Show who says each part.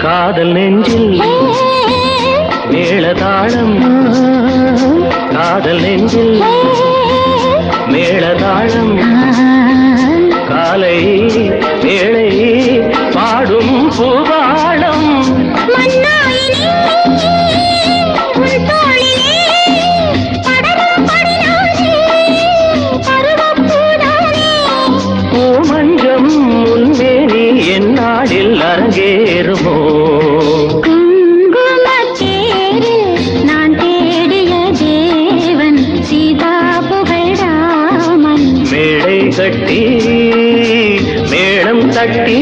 Speaker 1: காதல் நெஞ்சில் மேளதாளம் காதல் நெஞ்சில் மேளதாளம் காலை வேளை பாடும் பூவாளம் பூமஞ்சம் முன்னேறி என்னாடில் அரங்கேறுமோ மேடை கட்டி மேளம் தட்டி